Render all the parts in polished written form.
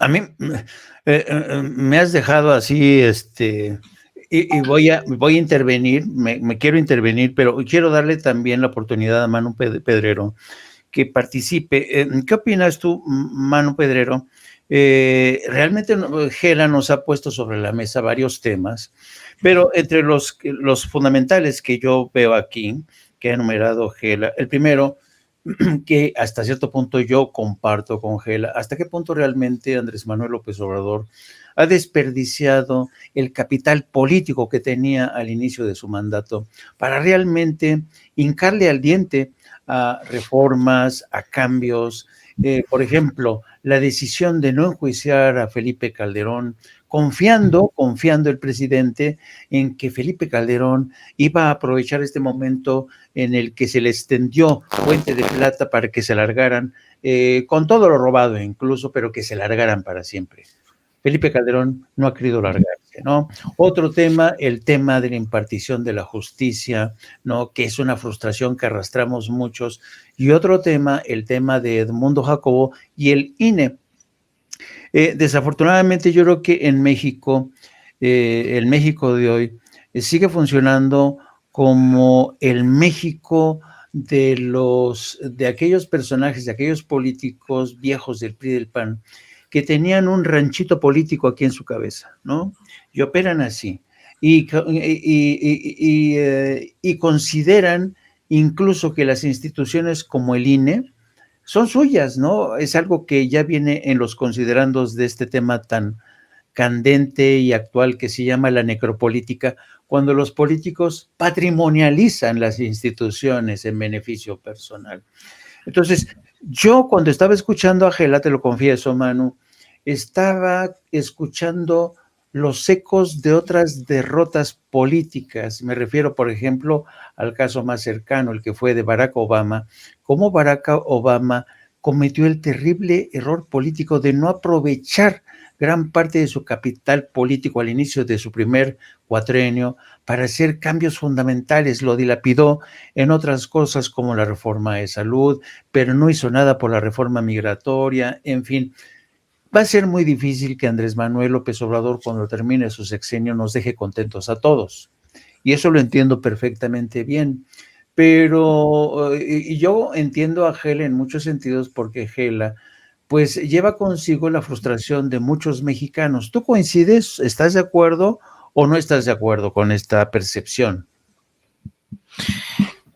A mí me has dejado así, y voy a intervenir, me quiero intervenir, pero quiero darle también la oportunidad a Manu Pedrero que participe. ¿Qué opinas tú, Manu Pedrero? Realmente Gela nos ha puesto sobre la mesa varios temas, pero entre los fundamentales que yo veo aquí, que ha enumerado Gela, el primero, que hasta cierto punto yo comparto con Gela, hasta qué punto realmente Andrés Manuel López Obrador ha desperdiciado el capital político que tenía al inicio de su mandato para realmente hincarle al diente a reformas, a cambios. Por ejemplo, la decisión de no enjuiciar a Felipe Calderón, confiando el presidente en que Felipe Calderón iba a aprovechar este momento en el que se le extendió Puente de Plata para que se largaran, con todo lo robado incluso, pero que se largaran para siempre. Felipe Calderón no ha querido largarse, ¿no? Otro tema, el tema de la impartición de la justicia, ¿no? Que es una frustración que arrastramos muchos. Y otro tema, el tema de Edmundo Jacobo y el INE. Desafortunadamente, yo creo que en México, el México de hoy, sigue funcionando como el México de aquellos personajes, de aquellos políticos viejos del PRI y del PAN, que tenían un ranchito político aquí en su cabeza, ¿no? Y operan así. Y consideran incluso que las instituciones como el INE son suyas, ¿no? Es algo que ya viene en los considerandos de este tema tan candente y actual que se llama la necropolítica, cuando los políticos patrimonializan las instituciones en beneficio personal. Entonces, yo cuando estaba escuchando a Gela, te lo confieso, Manu, estaba escuchando los ecos de otras derrotas políticas. Me refiero, por ejemplo, al caso más cercano, el que fue de Barack Obama, cómo Barack Obama cometió el terrible error político de no aprovechar gran parte de su capital político al inicio de su primer cuatrenio para hacer cambios fundamentales. Lo dilapidó en otras cosas como la reforma de salud, pero no hizo nada por la reforma migratoria, en fin. Va a ser muy difícil que Andrés Manuel López Obrador, cuando termine su sexenio, nos deje contentos a todos. Y eso lo entiendo perfectamente bien. Pero y yo entiendo a Gela en muchos sentidos, porque Gela pues lleva consigo la frustración de muchos mexicanos. ¿Tú coincides? ¿Estás de acuerdo o no estás de acuerdo con esta percepción?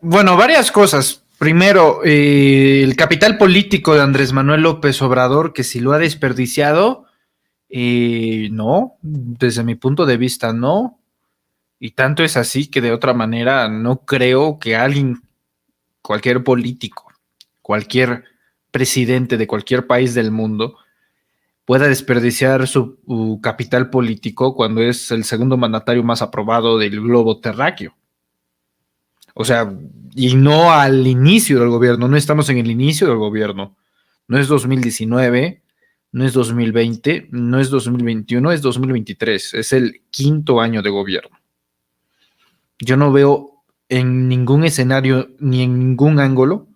Bueno, varias cosas. Primero, el capital político de Andrés Manuel López Obrador, que si lo ha desperdiciado, no, desde mi punto de vista no. Y tanto es así que de otra manera no creo que alguien, cualquier político, cualquier presidente de cualquier país del mundo pueda desperdiciar su capital político cuando es el segundo mandatario más aprobado del globo terráqueo. O sea, y no al inicio del gobierno, no estamos en el inicio del gobierno. No es 2019, no es 2020, no es 2021, es 2023. Es el quinto año de gobierno. Yo no veo en ningún escenario ni en ningún ángulo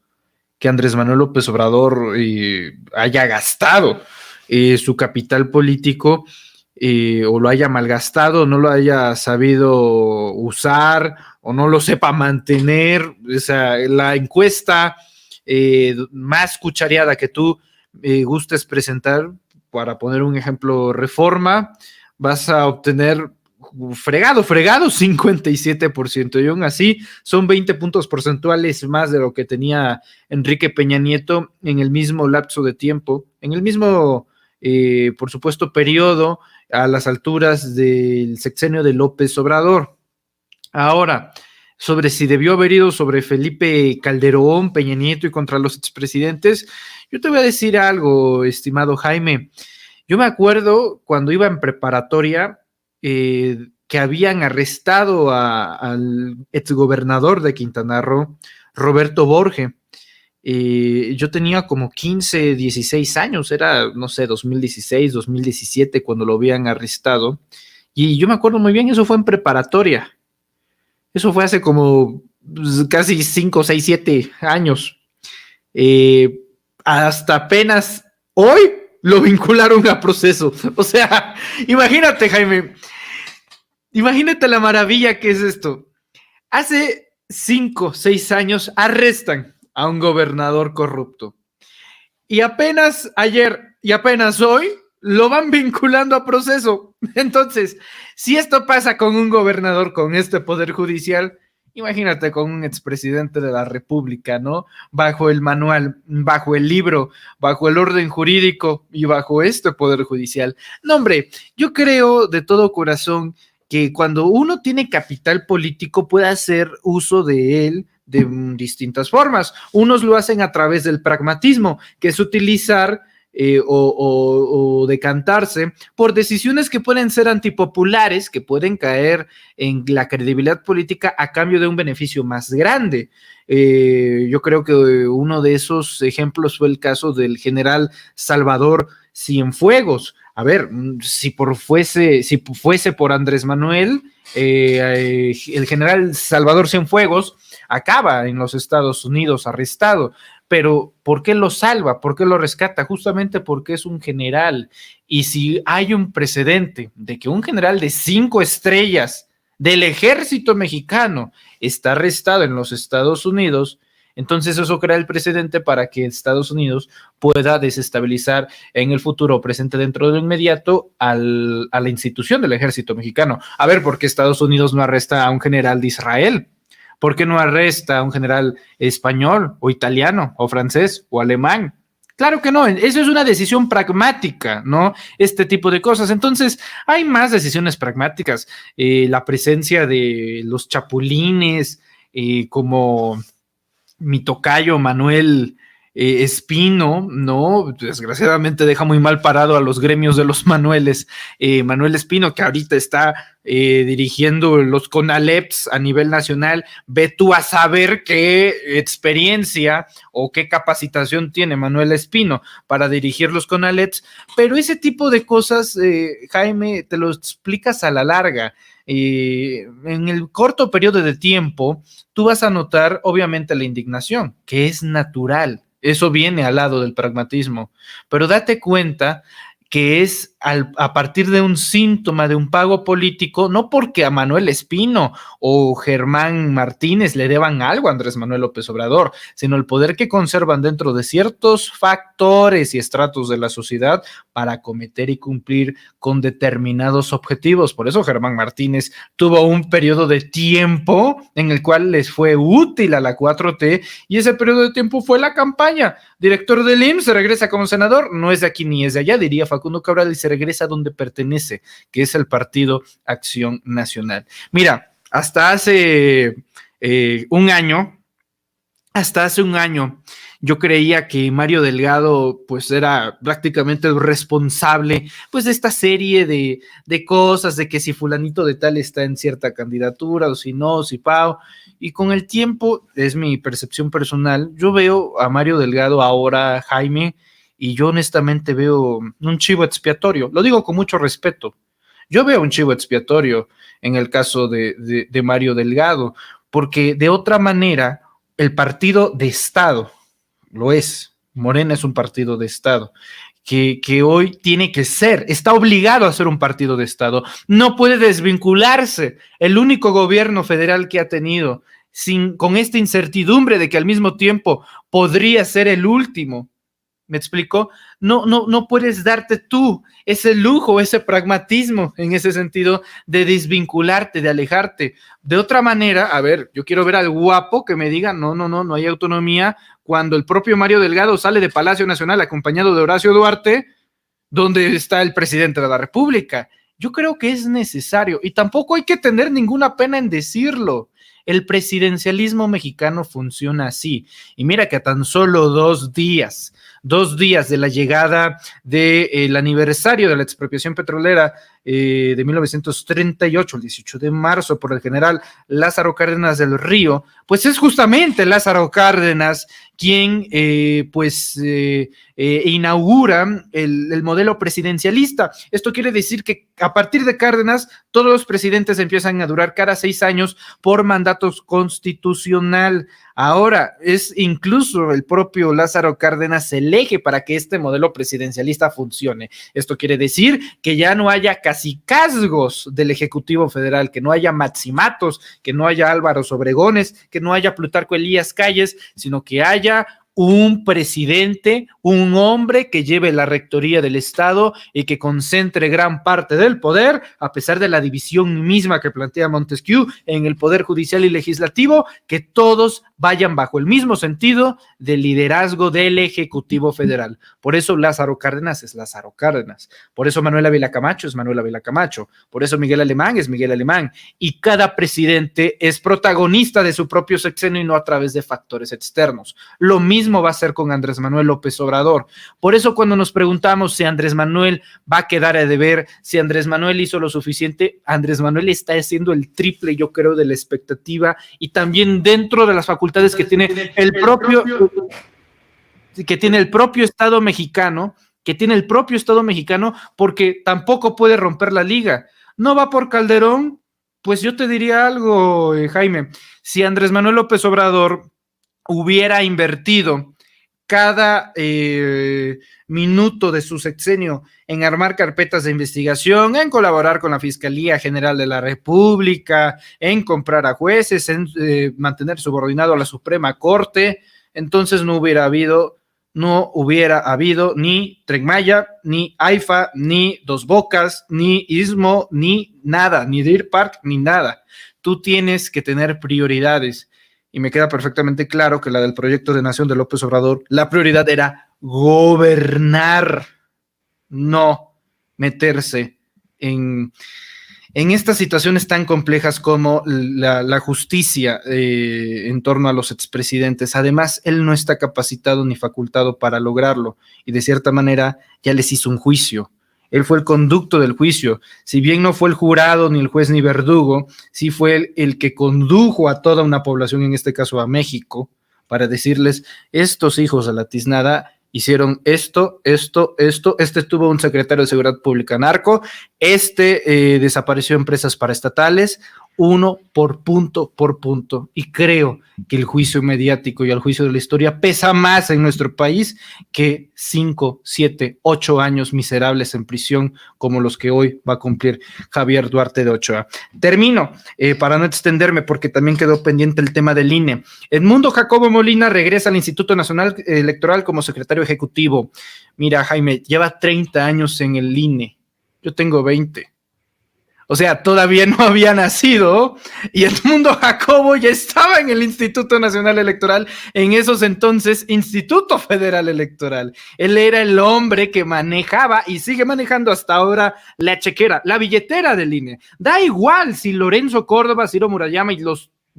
que Andrés Manuel López Obrador haya gastado su capital político o lo haya malgastado, no lo haya sabido usar o no lo sepa mantener. O sea, la encuesta más cuchareada que tú gustes presentar, para poner un ejemplo, Reforma, vas a obtener fregado 57%, y aún así son 20 puntos porcentuales más de lo que tenía Enrique Peña Nieto en el mismo lapso de tiempo, en el mismo, por supuesto, periodo a las alturas del sexenio de López Obrador. Ahora, sobre si debió haber ido sobre Felipe Calderón, Peña Nieto y contra los expresidentes, yo te voy a decir algo, estimado Jaime. Yo me acuerdo cuando iba en preparatoria, que habían arrestado al exgobernador de Quintana Roo, Roberto Borge. Yo tenía como 15, 16 años, era, no sé, 2016, 2017, cuando lo habían arrestado. Y yo me acuerdo muy bien, eso fue en preparatoria. Eso fue hace como casi 5, 6, 7 años. Hasta apenas hoy lo vincularon a proceso. O sea, imagínate, Jaime, imagínate la maravilla que es esto. Hace 5, 6 años arrestan a un gobernador corrupto. Y apenas ayer y apenas hoy lo van vinculando a proceso. Entonces, si esto pasa con un gobernador con este poder judicial, imagínate con un expresidente de la República, ¿no? Bajo el manual, bajo el libro, bajo el orden jurídico y bajo este poder judicial. No, hombre, yo creo de todo corazón que cuando uno tiene capital político puede hacer uso de él de distintas formas. Unos lo hacen a través del pragmatismo, que es utilizar o decantarse por decisiones que pueden ser antipopulares, que pueden caer en la credibilidad política a cambio de un beneficio más grande. Yo creo que uno de esos ejemplos fue el caso del general Salvador Cienfuegos. A ver, si fuese por Andrés Manuel, el general Salvador Cienfuegos acaba en los Estados Unidos arrestado. Pero ¿por qué lo salva? ¿Por qué lo rescata? Justamente porque es un general. Y si hay un precedente de que un general de 5 estrellas del ejército mexicano está arrestado en los Estados Unidos, entonces eso crea el precedente para que Estados Unidos pueda desestabilizar en el futuro presente dentro de lo inmediato a la institución del ejército mexicano. A ver, ¿por qué Estados Unidos no arresta a un general de Israel? ¿Por qué no arresta a un general español o italiano o francés o alemán? Claro que no, eso es una decisión pragmática, ¿no? Este tipo de cosas. Entonces, hay más decisiones pragmáticas. La presencia de los chapulines, como mi tocayo Manuel Espino, ¿no? Desgraciadamente deja muy mal parado a los gremios de los Manueles. Manuel Espino, que ahorita está dirigiendo los CONALEPs a nivel nacional, ve tú a saber qué experiencia o qué capacitación tiene Manuel Espino para dirigir los CONALEPs, pero ese tipo de cosas, Jaime, te lo explicas a la larga. En el corto periodo de tiempo, tú vas a notar obviamente la indignación, que es natural. Eso viene al lado del pragmatismo, pero date cuenta que es a partir de un síntoma de un pago político, no porque a Manuel Espino o Germán Martínez le deban algo a Andrés Manuel López Obrador, sino el poder que conservan dentro de ciertos factores y estratos de la sociedad para cometer y cumplir con determinados objetivos. Por eso Germán Martínez tuvo un periodo de tiempo en el cual les fue útil a la 4T, y ese periodo de tiempo fue la campaña. Director del IMSS, se regresa como senador, no es de aquí ni es de allá, diría Facundo Cabral, y se regresa donde pertenece, que es el Partido Acción Nacional. Mira, hasta hace un año, yo creía que Mario Delgado pues era prácticamente el responsable pues de esta serie de cosas, de que si fulanito de tal está en cierta candidatura o si no, si Pau, y con el tiempo, es mi percepción personal, yo veo a Mario Delgado ahora, Jaime, y yo honestamente veo un chivo expiatorio, lo digo con mucho respeto, yo veo un chivo expiatorio en el caso de Mario Delgado, porque de otra manera el partido de Estado, lo es, Morena es un partido de Estado, que hoy tiene que está obligado a ser un partido de Estado, no puede desvincularse. El único gobierno federal que ha tenido con esta incertidumbre de que al mismo tiempo podría ser el último, ¿me explico? No puedes darte tú ese lujo, ese pragmatismo en ese sentido de desvincularte, de alejarte. De otra manera, a ver, yo quiero ver al guapo que me diga, no hay autonomía, cuando el propio Mario Delgado sale de Palacio Nacional acompañado de Horacio Duarte, donde está el presidente de la República. Yo creo que es necesario, y tampoco hay que tener ninguna pena en decirlo. El presidencialismo mexicano funciona así. Y mira que a tan solo 2 días de la llegada del aniversario de la expropiación petrolera de 1938, el 18 de marzo, por el general Lázaro Cárdenas del Río, pues es justamente Lázaro Cárdenas quien inaugura el modelo presidencialista. Esto quiere decir que a partir de Cárdenas, todos los presidentes empiezan a durar cada 6 años por mandatos constitucional. Ahora es incluso el propio Lázaro Cárdenas electo eje para que este modelo presidencialista funcione. Esto quiere decir que ya no haya cacicazgos del Ejecutivo Federal, que no haya maximatos, que no haya Álvaros Obregones, que no haya Plutarco Elías Calles, sino que haya un presidente, un hombre que lleve la rectoría del Estado y que concentre gran parte del poder, a pesar de la división misma que plantea Montesquieu en el poder judicial y legislativo, que todos vayan bajo el mismo sentido del liderazgo del Ejecutivo Federal. Por eso Lázaro Cárdenas es Lázaro Cárdenas, por eso Manuel Ávila Camacho es Manuel Ávila Camacho, por eso Miguel Alemán es Miguel Alemán, y cada presidente es protagonista de su propio sexenio y no a través de factores externos. Lo mismo va a ser con Andrés Manuel López Obrador. Por eso cuando nos preguntamos si Andrés Manuel va a quedar a deber, si Andrés Manuel hizo lo suficiente, Andrés Manuel está haciendo el triple, yo creo, de la expectativa y también dentro de las facultades que tiene el propio Estado mexicano, porque tampoco puede romper la liga. No va por Calderón, pues yo te diría algo, Jaime, si Andrés Manuel López Obrador hubiera invertido cada minuto de su sexenio en armar carpetas de investigación, en colaborar con la Fiscalía General de la República, en comprar a jueces, en mantener subordinado a la Suprema Corte, entonces no hubiera habido ni Tren Maya, ni AIFA, ni Dos Bocas, ni Istmo, ni nada, ni Deer Park, ni nada. Tú tienes que tener prioridades. Y me queda perfectamente claro que la del proyecto de nación de López Obrador, la prioridad era gobernar, no meterse en estas situaciones tan complejas como la justicia en torno a los expresidentes. Además, él no está capacitado ni facultado para lograrlo y de cierta manera ya les hizo un juicio. Él fue el conducto del juicio. Si bien no fue el jurado, ni el juez, ni verdugo, sí fue el que condujo a toda una población, en este caso a México, para decirles, estos hijos de la tiznada hicieron esto. Este tuvo un secretario de Seguridad Pública narco, desapareció empresas paraestatales, uno por punto. Y creo que el juicio mediático y el juicio de la historia pesa más en nuestro país que 5, 7, 8 años miserables en prisión como los que hoy va a cumplir Javier Duarte de Ochoa. Termino, para no extenderme, porque también quedó pendiente el tema del INE. Edmundo Jacobo Molina regresa al Instituto Nacional Electoral como secretario ejecutivo. Mira, Jaime, lleva 30 años en el INE. Yo tengo 20. O sea, todavía no había nacido y Edmundo Jacobo ya estaba en el Instituto Nacional Electoral, en esos entonces Instituto Federal Electoral. Él era el hombre que manejaba y sigue manejando hasta ahora la chequera, la billetera del INE. Da igual si Lorenzo Córdoba, Ciro Murayama y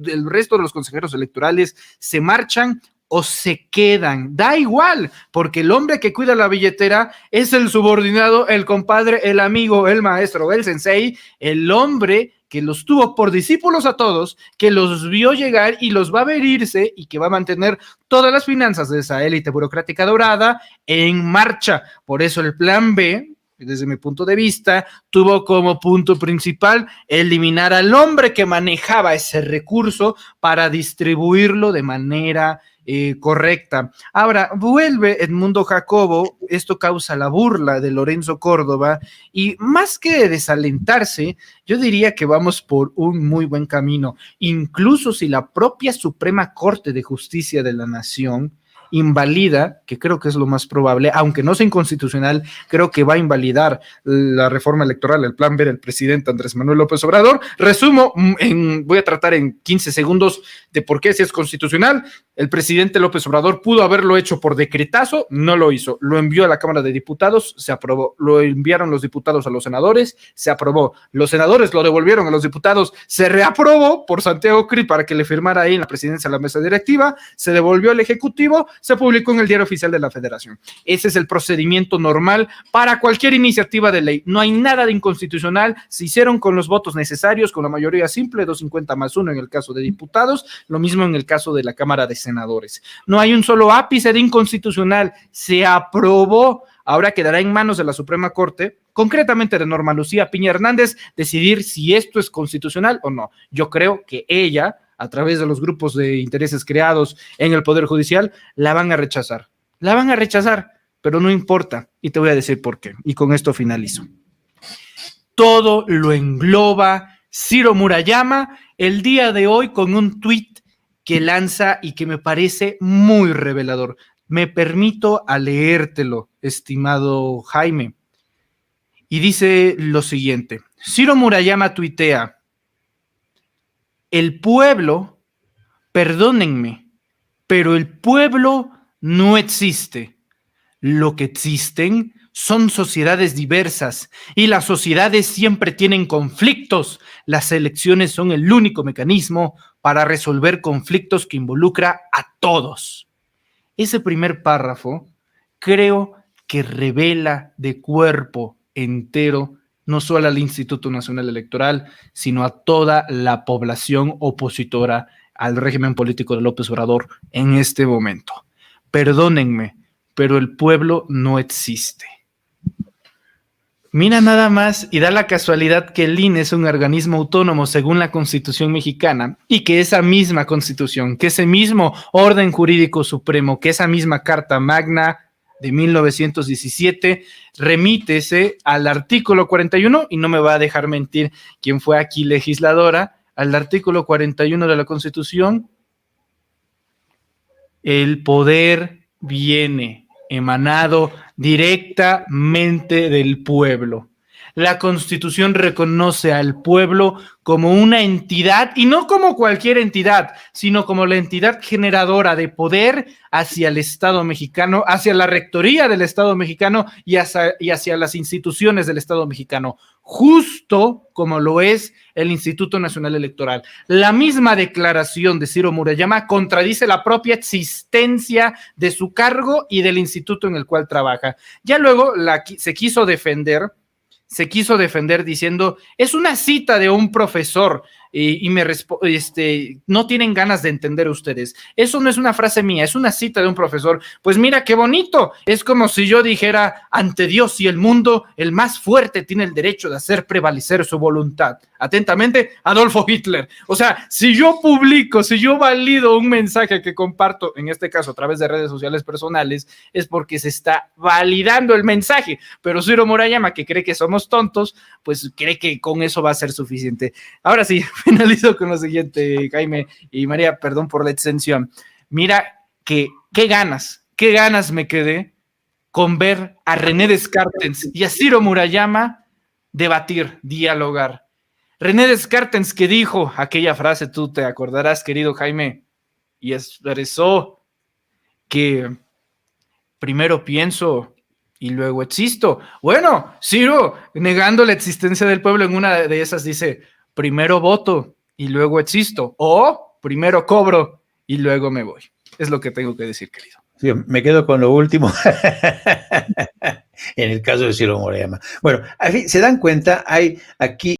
el resto de los consejeros electorales se marchan o se quedan, da igual, porque el hombre que cuida la billetera es el subordinado, el compadre, el amigo, el maestro, el sensei, el hombre que los tuvo por discípulos a todos, que los vio llegar y los va a ver irse y que va a mantener todas las finanzas de esa élite burocrática dorada en marcha. Por eso el plan B, desde mi punto de vista, tuvo como punto principal eliminar al hombre que manejaba ese recurso para distribuirlo de manera correcta. Ahora, vuelve Edmundo Jacobo, esto causa la burla de Lorenzo Córdoba y más que desalentarse, yo diría que vamos por un muy buen camino, incluso si la propia Suprema Corte de Justicia de la Nación invalida, que creo que es lo más probable, aunque no sea inconstitucional, creo que va a invalidar la reforma electoral, el plan B del presidente Andrés Manuel López Obrador. Resumo, voy a tratar en 15 segundos de por qué si es constitucional. El presidente López Obrador pudo haberlo hecho por decretazo, no lo hizo, lo envió a la Cámara de Diputados, se aprobó, lo enviaron los diputados a los senadores, se aprobó, los senadores lo devolvieron a los diputados, se reaprobó por Santiago Krill para que le firmara ahí en la presidencia de la mesa directiva, se devolvió al Ejecutivo, se publicó en el Diario Oficial de la Federación. Ese es el procedimiento normal para cualquier iniciativa de ley. No hay nada de inconstitucional, se hicieron con los votos necesarios, con la mayoría simple, 250+1 en el caso de diputados, lo mismo en el caso de la Cámara de Senadores. No hay un solo ápice de inconstitucional, se aprobó. Ahora quedará en manos de la Suprema Corte, concretamente de Norma Lucía Piña Hernández, decidir si esto es constitucional o no. Yo creo que ella, a través de los grupos de intereses creados en el Poder Judicial, la van a rechazar. La van a rechazar, pero no importa. Y te voy a decir por qué. Y con esto finalizo. Todo lo engloba Ciro Murayama el día de hoy con un tuit que lanza y que me parece muy revelador. Me permito a leértelo, estimado Jaime. Y dice lo siguiente. Ciro Murayama tuitea: el pueblo, perdónenme, pero el pueblo no existe. Lo que existen son sociedades diversas y las sociedades siempre tienen conflictos. Las elecciones son el único mecanismo para resolver conflictos que involucra a todos. Ese primer párrafo creo que revela de cuerpo entero no solo al Instituto Nacional Electoral, sino a toda la población opositora al régimen político de López Obrador en este momento. Perdónenme, pero el pueblo no existe. Mira nada más, y da la casualidad que el INE es un organismo autónomo según la Constitución mexicana, y que esa misma Constitución, que ese mismo orden jurídico supremo, que esa misma Carta Magna de 1917, remítese al artículo 41, y no me va a dejar mentir quien fue aquí legisladora, al artículo 41 de la Constitución: el poder viene emanado directamente del pueblo. La Constitución reconoce al pueblo como una entidad, y no como cualquier entidad, sino como la entidad generadora de poder hacia el Estado mexicano, hacia la rectoría del Estado mexicano y hacia las instituciones del Estado mexicano, justo como lo es el Instituto Nacional Electoral. La misma declaración de Ciro Murayama contradice la propia existencia de su cargo y del instituto en el cual trabaja. Ya luego se quiso defender diciendo, es una cita de un profesor, y me no tienen ganas de entender ustedes. Eso no es una frase mía, es una cita de un profesor. Pues mira qué bonito. Es como si yo dijera, ante Dios y el mundo, el más fuerte tiene el derecho de hacer prevalecer su voluntad. Atentamente, Adolfo Hitler. O sea, si yo valido un mensaje que comparto, en este caso a través de redes sociales personales, es porque se está validando el mensaje. Pero Ciro Murayama, que cree que somos tontos, pues cree que con eso va a ser suficiente. Ahora sí, finalizo con lo siguiente, Jaime y María, perdón por la extensión. Mira que qué ganas me quedé con ver a René Descartes y a Ciro Murayama debatir, dialogar. René Descartes, que dijo aquella frase, tú te acordarás, querido Jaime, y expresó que primero pienso y luego existo. Bueno, Ciro, negando la existencia del pueblo, en una de esas dice, primero voto y luego existo, o primero cobro y luego me voy. Es lo que tengo que decir, querido. Sí, me quedo con lo último. En el caso de Ciro Murayama. Bueno, se dan cuenta, hay aquí